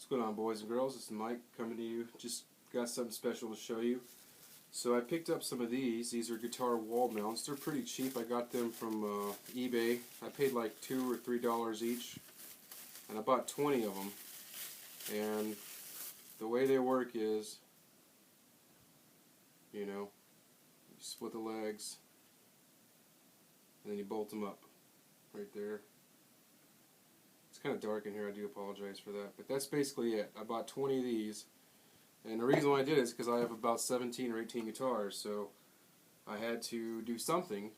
What's going on, boys and girls? This is Mike coming to you. Just got something special to show you. So I picked up some of these. These are guitar wall mounts. They're pretty cheap. I got them from eBay. I paid like $2 or $3 each, and I bought 20 of them. And the way they work is, you split the legs, and then you bolt them up right there. It's kind of dark in here, I do apologize for that, but that's basically it. I bought 20 of these, and the reason why I did it is because I have about 17 or 18 guitars, so I had to do something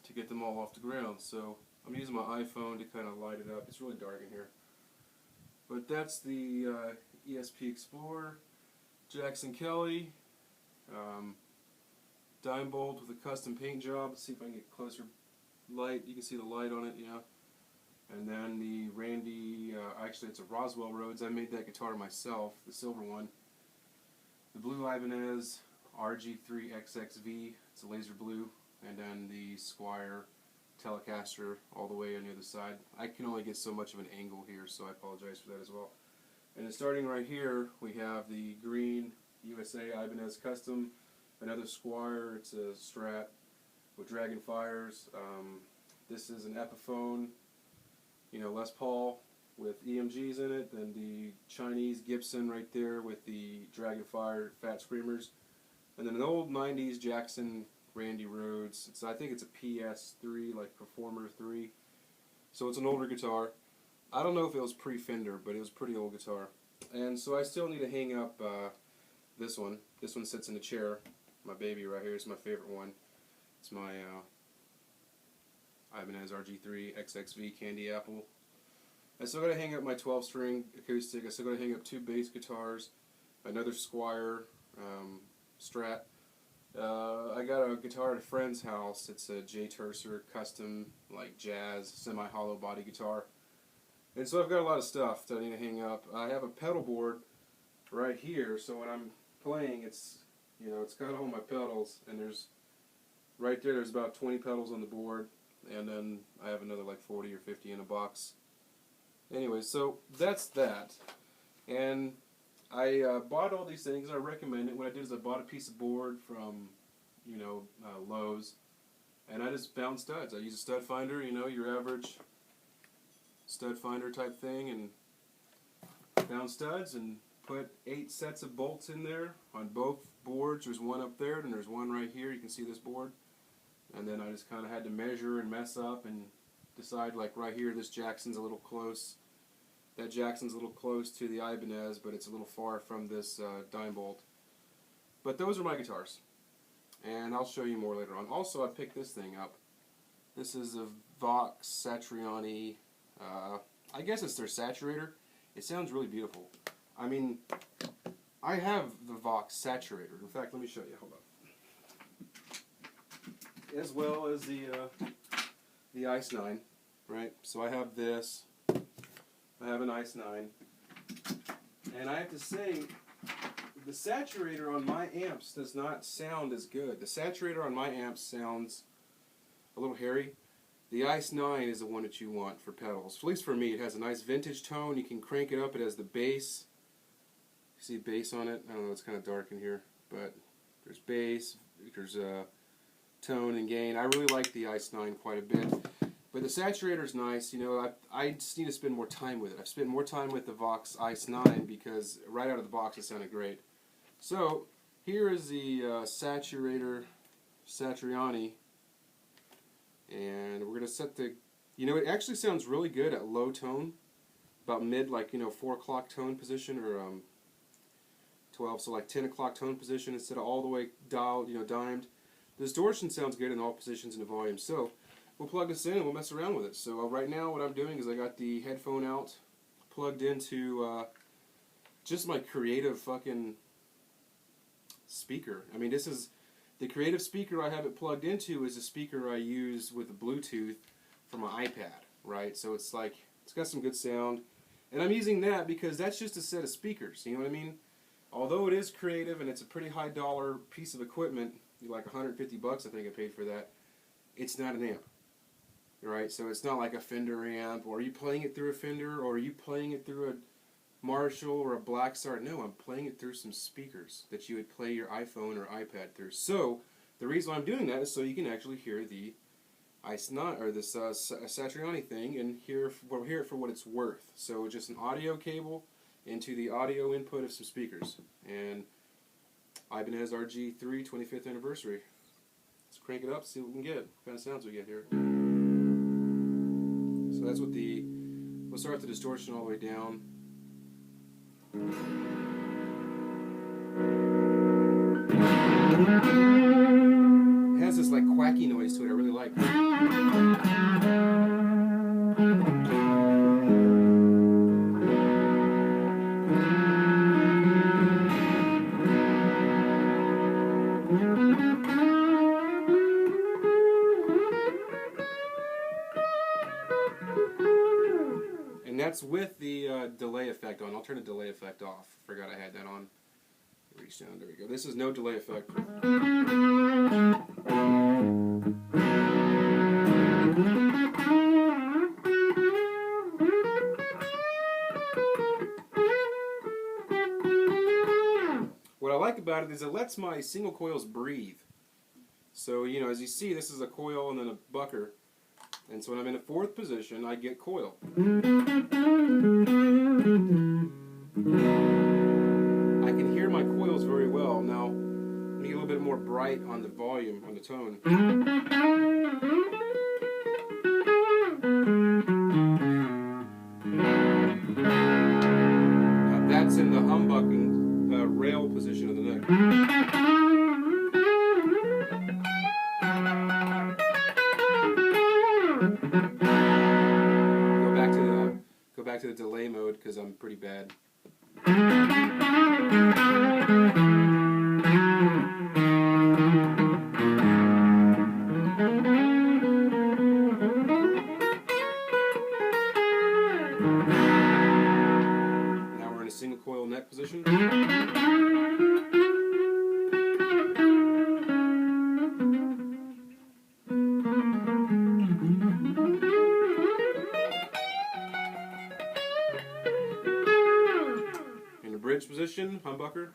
to get them all off the ground. So I'm using my iPhone to kind of light it up. It's really dark in here. But that's the ESP Explorer, Jackson Kelly, dime bolt with a custom paint job. Let's see if I can get closer light. You can see the light on it, yeah. And then the Randy, actually it's a Roswell Rhodes. I made that guitar myself, the silver one. The blue Ibanez rg3xxv, it's a laser blue. And then the Squire Telecaster all the way on the other side. I can only get so much of an angle here, so I apologize for that as well. And then starting right here, we have the green USA Ibanez Custom, another Squire, it's a Strat with Dragon Fires. This is an Epiphone, Les Paul with EMGs in it, then the Chinese Gibson right there with the Dragonfire Fat Screamers, and then an old 90s Jackson Randy Rhodes. I think it's a PS3, like Performer 3, so it's an older guitar. I don't know if it was pre-Fender, but it was a pretty old guitar. And so I still need to hang up this one. This one sits in the chair. My baby right here is my favorite one. It's my Ibanez rg3xxv Candy Apple. I still got to hang up my 12-string acoustic. I still got to hang up 2 bass guitars, another Squire Strat. I got a guitar at a friend's house. It's a J. Tercer custom, like jazz, semi-hollow body guitar. And so I've got a lot of stuff that I need to hang up. I have a pedal board right here, so when I'm playing, it's got all my pedals, and right there's about 20 pedals on the board, and then I have another like 40 or 50 in a box. Anyway, so that's that. And I bought all these things. I recommend it. What I did is I bought a piece of board from, Lowe's, and I just found studs. I use a stud finder, your average stud finder type thing, and found studs and put 8 sets of bolts in there on both boards. There's one up there, and there's one right here. You can see this board. And then I just kind of had to measure and mess up and decide, like right here, this Jackson's a little close. That Jackson's a little close to the Ibanez, but it's a little far from this dime bolt. But those are my guitars, and I'll show you more later on. Also, I picked this thing up. This is a Vox Satriani. I guess it's their saturator. It sounds really beautiful. I mean, I have the Vox Saturator. In fact, let me show you. Hold on. As well as the Ice 9, right? So I have this. I have an Ice 9, and I have to say, the saturator on my amps does not sound as good. The saturator on my amps sounds a little hairy. The Ice 9 is the one that you want for pedals. At least for me, it has a nice vintage tone. You can crank it up. It has the bass. You see bass on it? I don't know, it's kind of dark in here, but there's bass, there's tone and gain. I really like the Ice 9 quite a bit. But the saturator is nice. I just need to spend more time with it. I've spent more time with the Vox Ice 9 because right out of the box it sounded great. So here is the saturator Satriani, and we're going to set the, it actually sounds really good at low tone, about mid, like 4 o'clock tone position, or 12, so like 10 o'clock tone position instead of all the way dialed, dimed. The distortion sounds good in all positions in the volume. So we'll plug this in and we'll mess around with it. So right now what I'm doing is I got the headphone out, plugged into just my Creative fucking speaker. I mean, this is the Creative speaker I have it plugged into is a speaker I use with a Bluetooth for my iPad, right? So it's got some good sound. And I'm using that because that's just a set of speakers, you know what I mean? Although it is Creative and it's a pretty high dollar piece of equipment, like $150 I think I paid for that, it's not an amp. Right, so it's not like a Fender amp, or are you playing it through a Fender, or are you playing it through Marshall or a Black Star. No, I'm playing it through some speakers that you would play your iPhone or iPad through. So the reason why I'm doing that is so you can actually hear the this Satriani thing and hear it for what it's worth. So just an audio cable into the audio input of some speakers. And Ibanez rg3 25th anniversary. Let's crank it up, see what we can get. What kind of sounds we get here. So that's what we'll start the distortion all the way down. It has this like quacky noise to it I really like. And that's with the delay effect on. I'll turn the delay effect off. Forgot I had that on. Reach down. There we go. This is no delay effect. What I like about it is it lets my single coils breathe. So, you know, as you see, this is a coil and then a bucker. And so when I'm in a fourth position, I get coil. I can hear my coils very well. Now, let me get a little bit more bright on the volume, on the tone. Now, that's in the humbucking rail position of the neck. Go back to the delay mode because I'm pretty bad. Now we're in a single coil neck position. Bridge position, humbucker.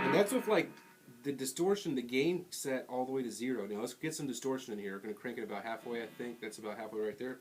And that's with like the distortion, the gain set all the way to 0. Now let's get some distortion in here. We're going to crank it about halfway, I think. That's about halfway right there.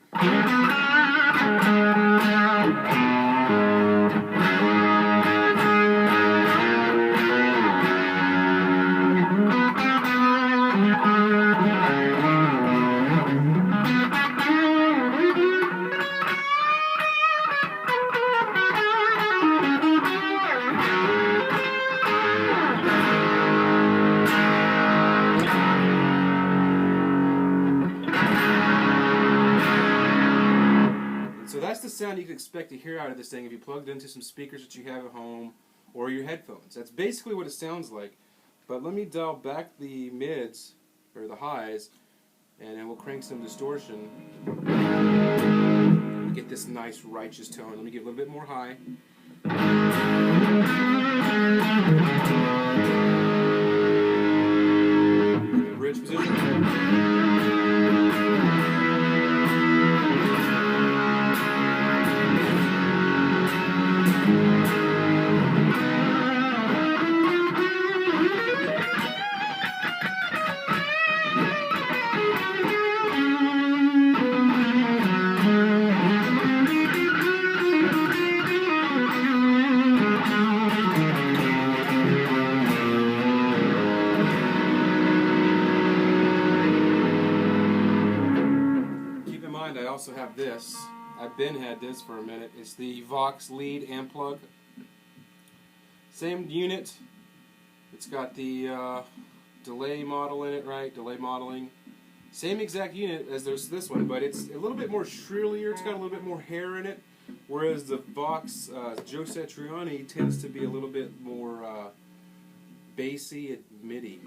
So that's the sound you can expect to hear out of this thing if you plugged it into some speakers that you have at home or your headphones. That's basically what it sounds like. But let me dial back the mids, or the highs, and then we'll crank some distortion. Get this nice righteous tone. Let me give a little bit more high. Bridge position. I also have this. I've had this for a minute. It's the Vox lead amplug. Same unit. It's got the delay model in it, right? Delay modeling. Same exact unit as there's this one, but it's a little bit more shrillier. It's got a little bit more hair in it. Whereas the Vox Satriani tends to be a little bit more bassy and MIDI.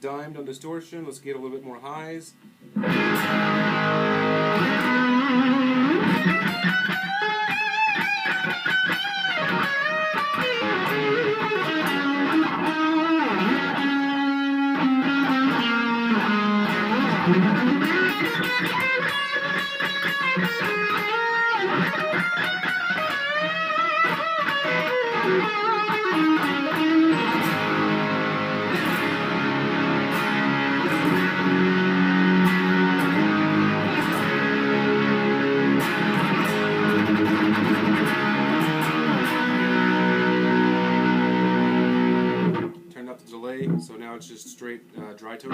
dimed on distortion. Let's get a little bit more highs. Turned up the delay, so now it's just straight dry tone.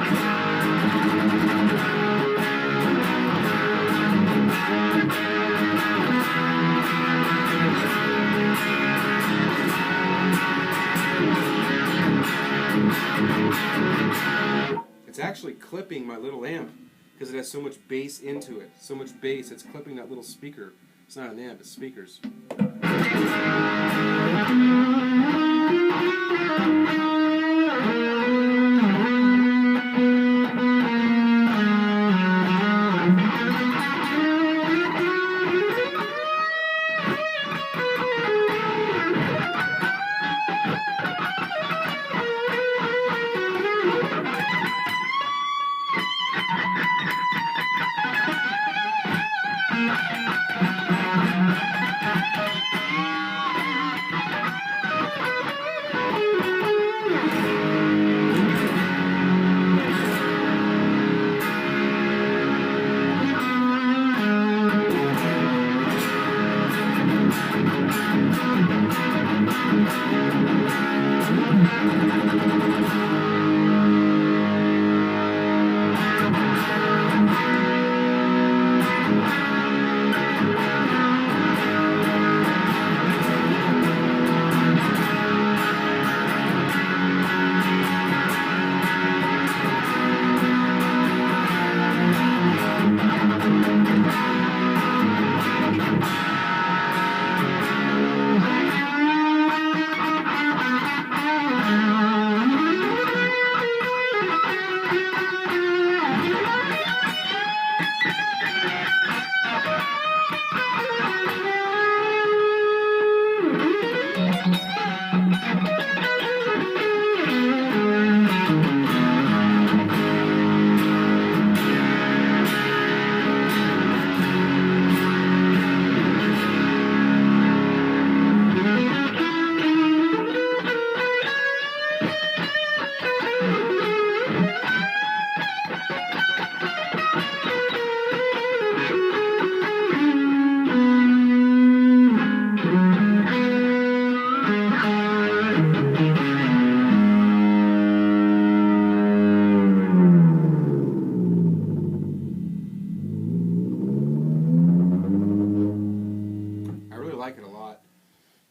It's actually clipping my little amp because it has so much bass into it. So much bass, it's clipping that little speaker. It's not an amp, it's speakers.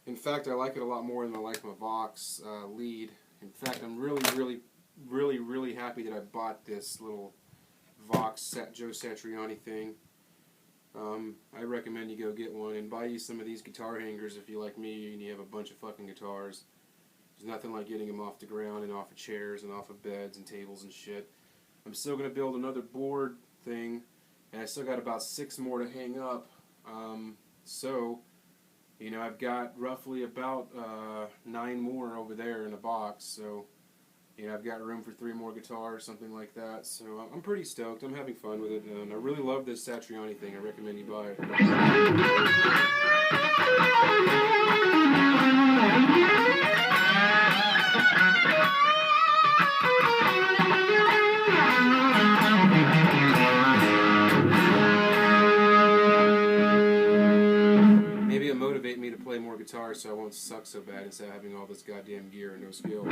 In fact, I like it a lot more than I like my Vox lead. In fact, I'm really happy that I bought this little Vox Joe Satriani thing. I recommend you go get one and buy you some of these guitar hangers if you like me and you have a bunch of fucking guitars. There's nothing like getting them off the ground and off of chairs and off of beds and tables and shit. I'm still going to build another board thing, and I still got about 6 more to hang up. So, you know, I've got roughly about 9 more over there in a box, so, you know, I've got room for 3 more guitars, something like that. So I'm pretty stoked. I'm having fun with it, and I really love this Satriani thing. I recommend you buy it. Maybe it'll motivate me to play more guitar so I won't suck so bad instead of having all this goddamn gear and no skill.